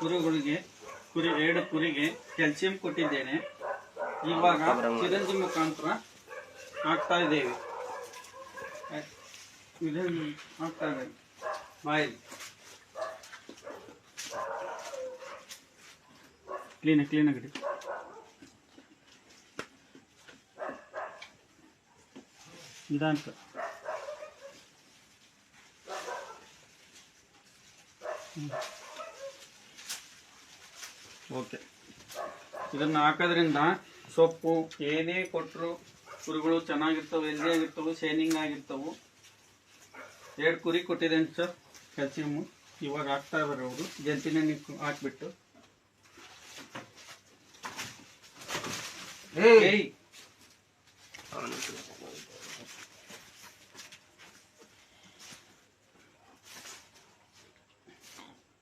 ಎರಡು ಕುರಿಗೆ ಕ್ಯಾಲ್ಸಿಯಂ ಕೊಟ್ಟಿದ್ದೇನೆ. ಇವಾಗ ಚಿರಂಜಿ ಮುಖಾಂತರ ಹಾಕ್ತಾ ಇದ್ದೇವೆ. ಇದನ್ನು ಹಾಕ್ತಾ ಇದ್ದೇವೆ ಬಾಯಲ್ಲಿ. ಕ್ಲೀನಾಗಿ ನಿಧಾನಕ. ಓಕೆ, ಇದನ್ನು ಹಾಕೋದ್ರಿಂದ ಸೊಪ್ಪು ಏನೇ ಕೊಟ್ಟರು ಕುರಿಗಳು ಚೆನ್ನಾಗಿರ್ತವೆ, ಹೆಲ್ದಿಯಾಗಿರ್ತವೆ, ಶೈನಿಂಗ್ ಆಗಿರ್ತವೆ. 2 ಕುರಿ ಕೊಟ್ಟಿದ್ದೇನೆ ಸರ್ ಕ್ಯಾಲ್ಸಿಯಮ್ಮು. ಇವಾಗ ಹಾಕ್ತಾ ಇದ್ದಾರೆ ಅವರು. ಜಂತಿನ ಹಾಕ್ಬಿಟ್ಟು ಏಯ್